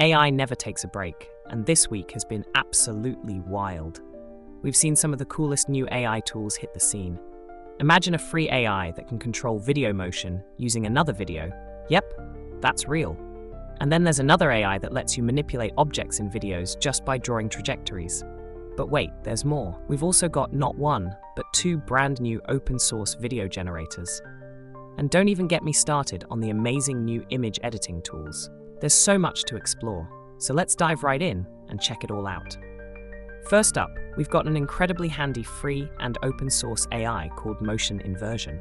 AI never takes a break, and this week has been absolutely wild. We've seen some of the coolest new AI tools hit the scene. Imagine a free AI that can control video motion using another video. Yep, that's real. And then there's another AI that lets you manipulate objects in videos just by drawing trajectories. But wait, there's more. We've also got not one, but two brand new open source video generators. And don't even get me started on the amazing new image editing tools. There's so much to explore, so let's dive right in and check it all out. First up, we've got an incredibly handy free and open source AI called Motion Inversion.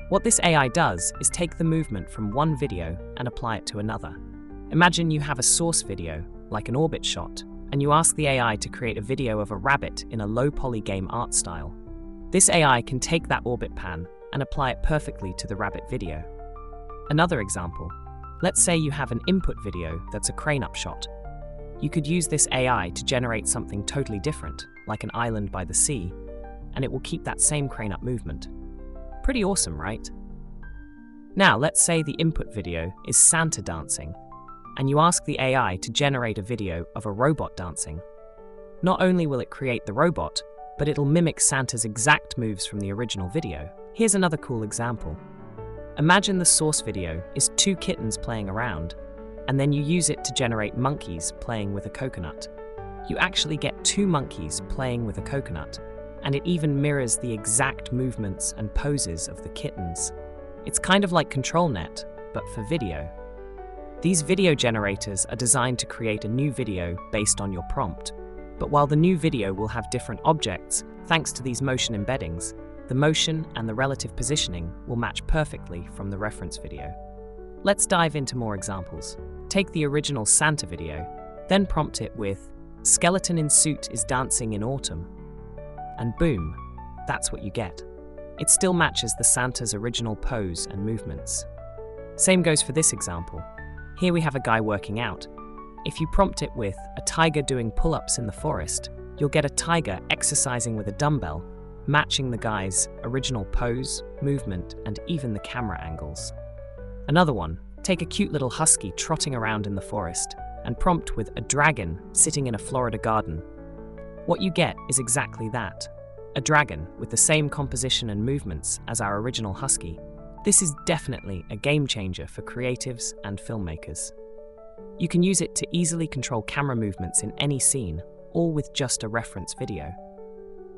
What this AI does is take the movement from one video and apply it to another. Imagine you have a source video, like an orbit shot, and you ask the AI to create a video of a rabbit in a low-poly game art style. This AI can take that orbit pan and apply it perfectly to the rabbit video. Another example, let's say you have an input video that's a crane-up shot. You could use this AI to generate something totally different, like an island by the sea, and it will keep that same crane-up movement. Pretty awesome, right? Now, let's say the input video is Santa dancing, and you ask the AI to generate a video of a robot dancing. Not only will it create the robot, but it'll mimic Santa's exact moves from the original video. Here's another cool example. Imagine the source video is two kittens playing around, and then you use it to generate monkeys playing with a coconut. You actually get two monkeys playing with a coconut, and it even mirrors the exact movements and poses of the kittens. It's kind of like ControlNet, but for video. These video generators are designed to create a new video based on your prompt. But while the new video will have different objects, thanks to these motion embeddings, the motion and the relative positioning will match perfectly from the reference video. Let's dive into more examples. Take the original Santa video, then prompt it with, "Skeleton in suit is dancing in autumn." And boom, that's what you get. It still matches the Santa's original pose and movements. Same goes for this example. Here we have a guy working out. If you prompt it with a tiger doing pull-ups in the forest, you'll get a tiger exercising with a dumbbell, matching the guy's original pose, movement, and even the camera angles. Another one, take a cute little husky trotting around in the forest and prompt with a dragon sitting in a Florida garden. What you get is exactly that, a dragon with the same composition and movements as our original husky. This is definitely a game changer for creatives and filmmakers. You can use it to easily control camera movements in any scene, all with just a reference video.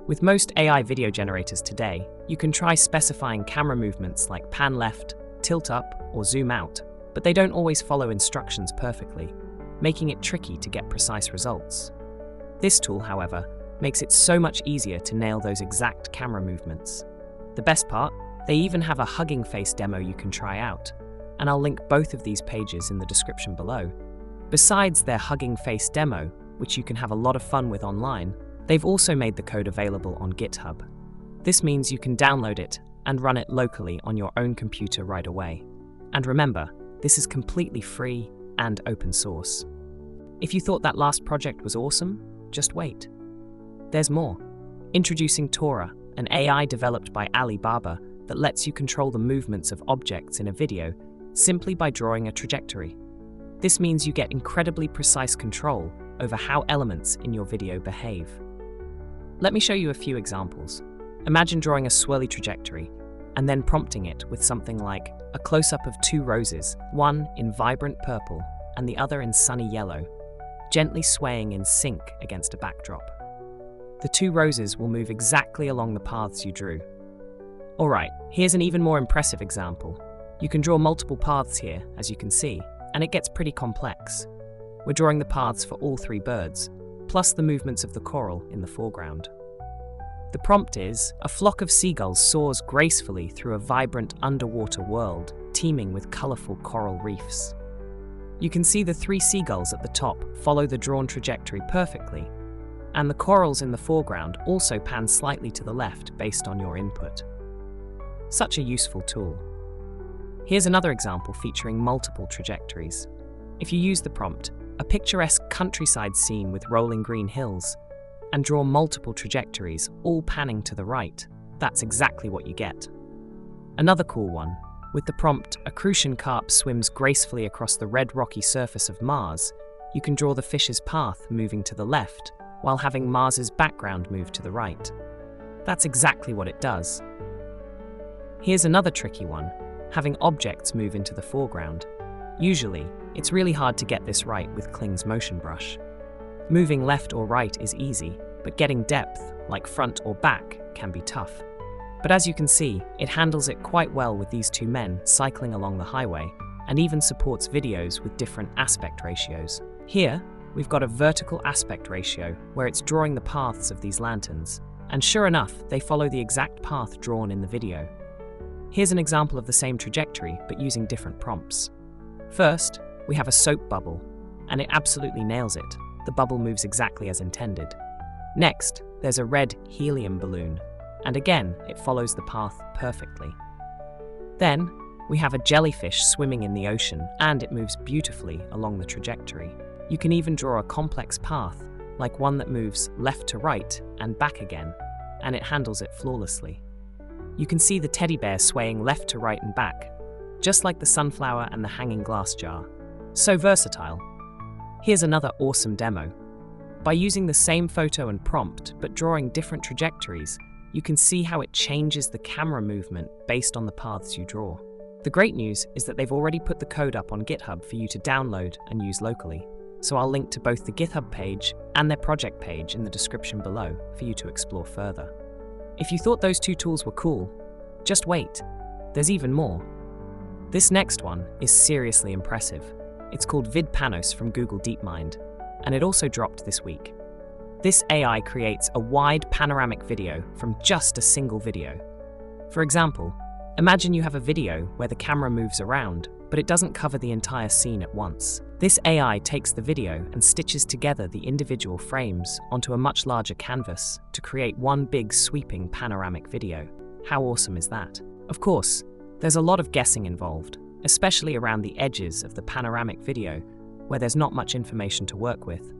With most AI video generators today, you can try specifying camera movements like pan left, tilt up, or zoom out, but they don't always follow instructions perfectly, making it tricky to get precise results. This tool, however, makes it so much easier to nail those exact camera movements. The best part? They even have a hugging face demo you can try out, and I'll link both of these pages in the description below. Besides their hugging face demo, which you can have a lot of fun with online, they've also made the code available on GitHub. This means you can download it and run it locally on your own computer right away. And remember, this is completely free and open source. If you thought that last project was awesome, just wait. There's more. Introducing Tora, an AI developed by Alibaba that lets you control the movements of objects in a video simply by drawing a trajectory. This means you get incredibly precise control over how elements in your video behave. Let me show you a few examples. Imagine drawing a swirly trajectory and then prompting it with something like a close-up of two roses, one in vibrant purple and the other in sunny yellow, gently swaying in sync against a backdrop. The two roses will move exactly along the paths you drew. Alright, here's an even more impressive example. You can draw multiple paths here, as you can see, and it gets pretty complex. We're drawing the paths for all three birds, plus the movements of the coral in the foreground. The prompt is, a flock of seagulls soars gracefully through a vibrant underwater world, teeming with colorful coral reefs. You can see the three seagulls at the top follow the drawn trajectory perfectly, and the corals in the foreground also pan slightly to the left based on your input. Such a useful tool. Here's another example featuring multiple trajectories. If you use the prompt, a picturesque countryside scene with rolling green hills, and draw multiple trajectories, all panning to the right, that's exactly what you get. Another cool one, with the prompt, a crucian carp swims gracefully across the red rocky surface of Mars, you can draw the fish's path moving to the left while having Mars's background move to the right. That's exactly what it does. Here's another tricky one, having objects move into the foreground. Usually, it's really hard to get this right with Kling's motion brush. Moving left or right is easy, but getting depth, like front or back, can be tough. But as you can see, it handles it quite well with these two men cycling along the highway, and even supports videos with different aspect ratios. Here, we've got a vertical aspect ratio where it's drawing the paths of these lanterns, and sure enough, they follow the exact path drawn in the video. Here's an example of the same trajectory, but using different prompts. First, we have a soap bubble, and it absolutely nails it. The bubble moves exactly as intended. Next, there's a red helium balloon, and again, it follows the path perfectly. Then, we have a jellyfish swimming in the ocean, and it moves beautifully along the trajectory. You can even draw a complex path, like one that moves left to right and back again, and it handles it flawlessly. You can see the teddy bear swaying left to right and back, just like the sunflower and the hanging glass jar. So versatile. Here's another awesome demo. By using the same photo and prompt, but drawing different trajectories, you can see how it changes the camera movement based on the paths you draw. The great news is that they've already put the code up on GitHub for you to download and use locally. So I'll link to both the GitHub page and their project page in the description below for you to explore further. If you thought those two tools were cool, just wait. There's even more. This next one is seriously impressive. It's called VidPanos from Google DeepMind, and it also dropped this week. This AI creates a wide panoramic video from just a single video. For example, imagine you have a video where the camera moves around, but it doesn't cover the entire scene at once. This AI takes the video and stitches together the individual frames onto a much larger canvas to create one big sweeping panoramic video. How awesome is that? Of course, there's a lot of guessing involved, especially around the edges of the panoramic video, where there's not much information to work with,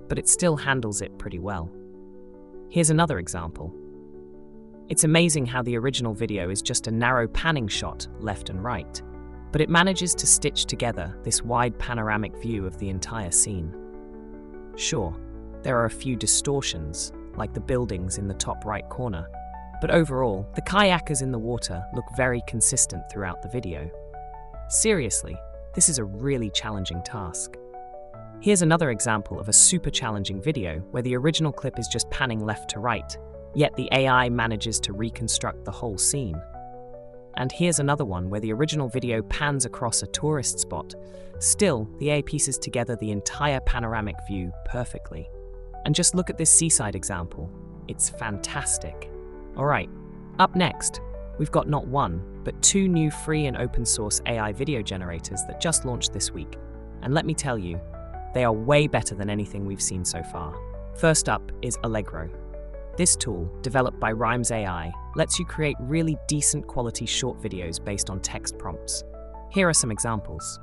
but it still handles it pretty well. Here's another example. It's amazing how the original video is just a narrow panning shot left and right, but it manages to stitch together this wide panoramic view of the entire scene. Sure, there are a few distortions, like the buildings in the top right corner, but overall, the kayakers in the water look very consistent throughout the video. Seriously, this is a really challenging task. Here's another example of a super challenging video where the original clip is just panning left to right, yet the AI manages to reconstruct the whole scene. And here's another one where the original video pans across a tourist spot. Still, the AI pieces together the entire panoramic view perfectly. And just look at this seaside example. It's fantastic. Alright, up next, we've got not one, but two new free and open source AI video generators that just launched this week. And let me tell you, they are way better than anything we've seen so far. First up is Allegro. This tool, developed by Rhymes AI, lets you create really decent quality short videos based on text prompts. Here are some examples.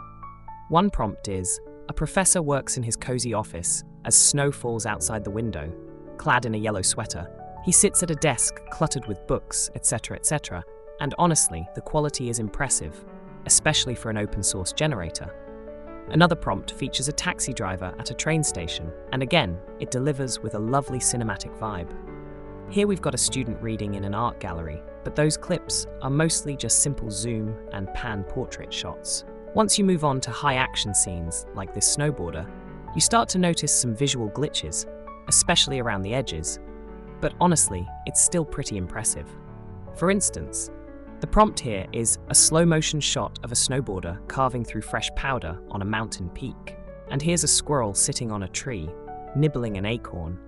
One prompt is, a professor works in his cozy office as snow falls outside the window. Clad in a yellow sweater, he sits at a desk cluttered with books, etc., etc., and honestly, the quality is impressive, especially for an open source generator. Another prompt features a taxi driver at a train station, and again, it delivers with a lovely cinematic vibe. Here we've got a student reading in an art gallery, but those clips are mostly just simple zoom and pan portrait shots. Once you move on to high action scenes, like this snowboarder, you start to notice some visual glitches, especially around the edges. But honestly, it's still pretty impressive. For instance, the prompt here is a slow-motion shot of a snowboarder carving through fresh powder on a mountain peak. And here's a squirrel sitting on a tree, nibbling an acorn.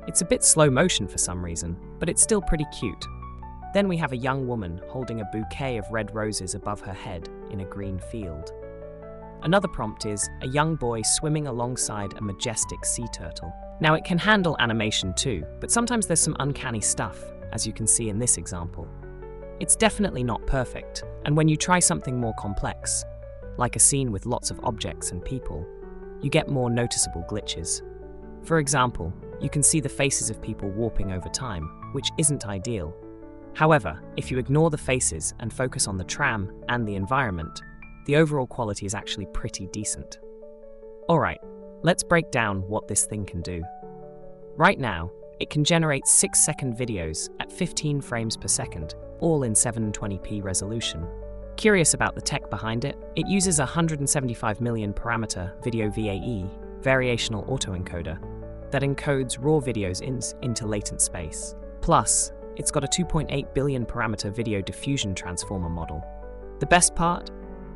It's a bit slow motion for some reason, but it's still pretty cute. Then we have a young woman holding a bouquet of red roses above her head in a green field. Another prompt is a young boy swimming alongside a majestic sea turtle. Now it can handle animation too, but sometimes there's some uncanny stuff, as you can see in this example. It's definitely not perfect, and when you try something more complex, like a scene with lots of objects and people, you get more noticeable glitches. For example, you can see the faces of people warping over time, which isn't ideal. However, if you ignore the faces and focus on the tram and the environment, the overall quality is actually pretty decent. Alright, let's break down what this thing can do. Right now, it can generate 6-second videos at 15 frames per second, all in 720p resolution. Curious about the tech behind it? It uses a 175 million parameter video VAE, variational autoencoder, that encodes raw videos into latent space. Plus, it's got a 2.8 billion parameter video diffusion transformer model. The best part?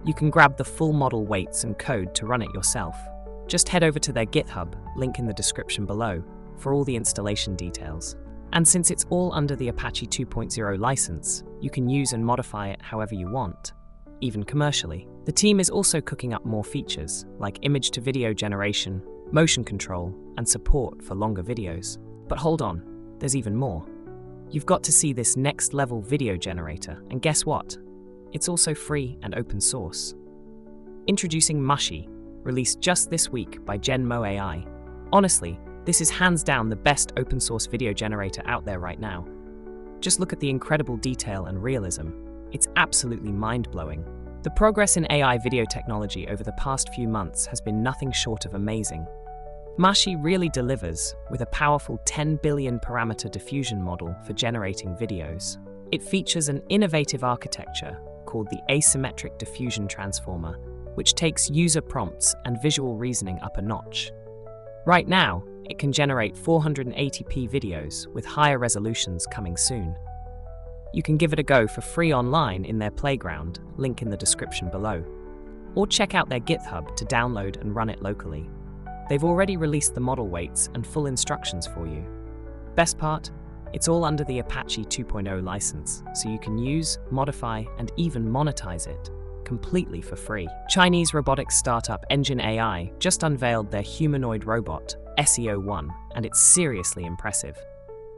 You can grab the full model weights and code to run it yourself. Just head over to their GitHub, link in the description below, for all the installation details. And since it's all under the Apache 2.0 license, you can use and modify it however you want, even commercially. The team is also cooking up more features, like image-to-video generation, motion control, and support for longer videos. But hold on, there's even more. You've got to see this next-level video generator, and guess what? It's also free and open source. Introducing Mochi, released just this week by Genmo AI. Honestly, this is hands down the best open source video generator out there right now. Just look at the incredible detail and realism. It's absolutely mind-blowing. The progress in AI video technology over the past few months has been nothing short of amazing. Mochi really delivers with a powerful 10 billion parameter diffusion model for generating videos. It features an innovative architecture called the asymmetric diffusion transformer, which takes user prompts and visual reasoning up a notch. Right now, it can generate 480p videos with higher resolutions coming soon. You can give it a go for free online in their playground, link in the description below. Or check out their GitHub to download and run it locally. They've already released the model weights and full instructions for you. Best part? It's all under the Apache 2.0 license, so you can use, modify, and even monetize it completely for free. Chinese robotics startup Engine AI just unveiled their humanoid robot, SEO-1, and it's seriously impressive.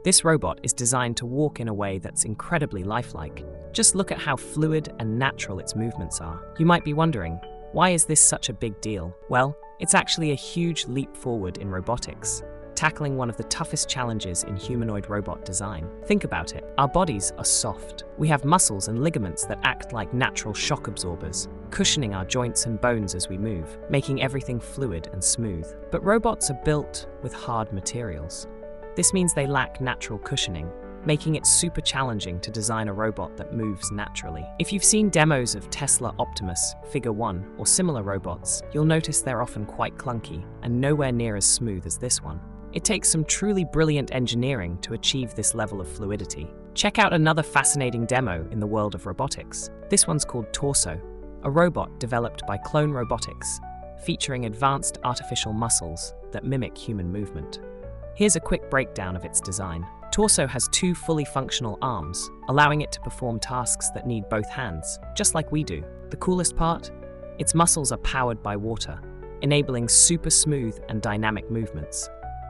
This robot is designed to walk in a way that's incredibly lifelike. Just look at how fluid and natural its movements are. You might be wondering, why is this such a big deal? Well, it's actually a huge leap forward in robotics, tackling one of the toughest challenges in humanoid robot design. Think about it. Our bodies are soft. We have muscles and ligaments that act like natural shock absorbers, cushioning our joints and bones as we move, making everything fluid and smooth. But robots are built with hard materials. This means they lack natural cushioning, making it super challenging to design a robot that moves naturally. If you've seen demos of Tesla Optimus, Figure 1, or similar robots, you'll notice they're often quite clunky and nowhere near as smooth as this one. It takes some truly brilliant engineering to achieve this level of fluidity. Check out another fascinating demo in the world of robotics. This one's called Torso, a robot developed by Clone Robotics, featuring advanced artificial muscles that mimic human movement. Here's a quick breakdown of its design. Torso has 2 fully functional arms, allowing it to perform tasks that need both hands, just like we do. The coolest part? Its muscles are powered by water, enabling super smooth and dynamic movements.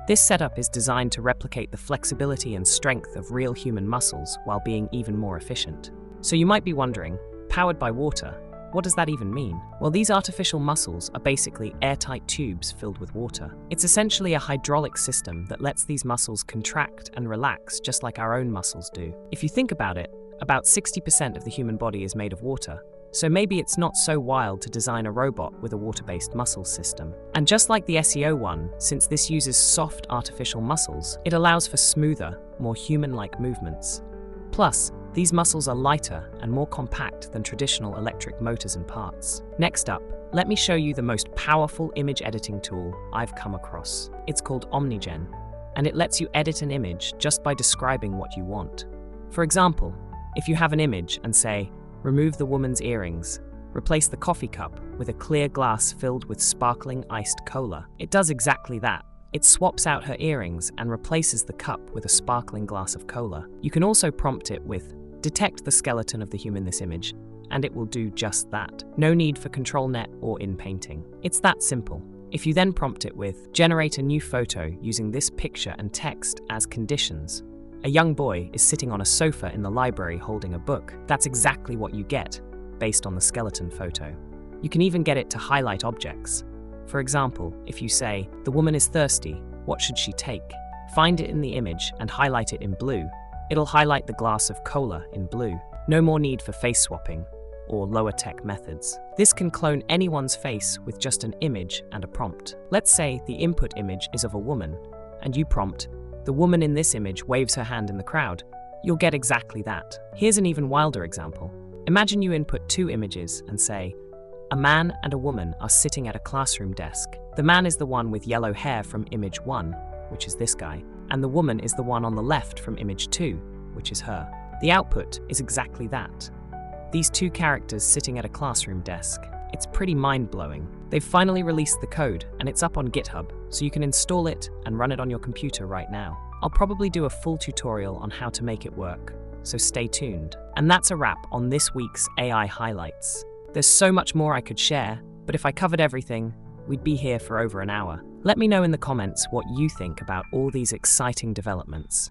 This setup is designed to replicate the flexibility and strength of real human muscles while being even more efficient. So you might be wondering, powered by water, what does that even mean? Well, these artificial muscles are basically airtight tubes filled with water. It's essentially a hydraulic system that lets these muscles contract and relax just like our own muscles do. If you think about it, about 60% of the human body is made of water, so maybe it's not so wild to design a robot with a water-based muscle system. And just like the SEO-1, since this uses soft artificial muscles, it allows for smoother, more human-like movements. Plus, these muscles are lighter and more compact than traditional electric motors and parts. Next up, let me show you the most powerful image editing tool I've come across. It's called OmniGen, and it lets you edit an image just by describing what you want. For example, if you have an image and say, remove the woman's earrings, replace the coffee cup with a clear glass filled with sparkling iced cola, it does exactly that. It swaps out her earrings and replaces the cup with a sparkling glass of cola. You can also prompt it with, detect the skeleton of the human in this image, and it will do just that. No need for ControlNet or in-painting. It's that simple. If you then prompt it with, generate a new photo using this picture and text as conditions. A young boy is sitting on a sofa in the library holding a book. That's exactly what you get, based on the skeleton photo. You can even get it to highlight objects. For example, if you say, the woman is thirsty, what should she take? Find it in the image and highlight it in blue. It'll highlight the glass of cola in blue. No more need for face swapping. or lower-tech methods. This can clone anyone's face with just an image and a prompt. Let's say the input image is of a woman, and you prompt, "The woman in this image waves her hand in the crowd." You'll get exactly that. Here's an even wilder example. Imagine you input two images and say, "A man and a woman are sitting at a classroom desk. The man is the one with yellow hair from image 1, which is this guy, and the woman is the one on the left from image 2, which is her." The output is exactly that. These two characters sitting at a classroom desk. It's pretty mind-blowing. They've finally released the code, and it's up on GitHub, so you can install it and run it on your computer right now. I'll probably do a full tutorial on how to make it work, so stay tuned. And that's a wrap on this week's AI highlights. There's so much more I could share, but if I covered everything, we'd be here for over an hour. Let me know in the comments what you think about all these exciting developments.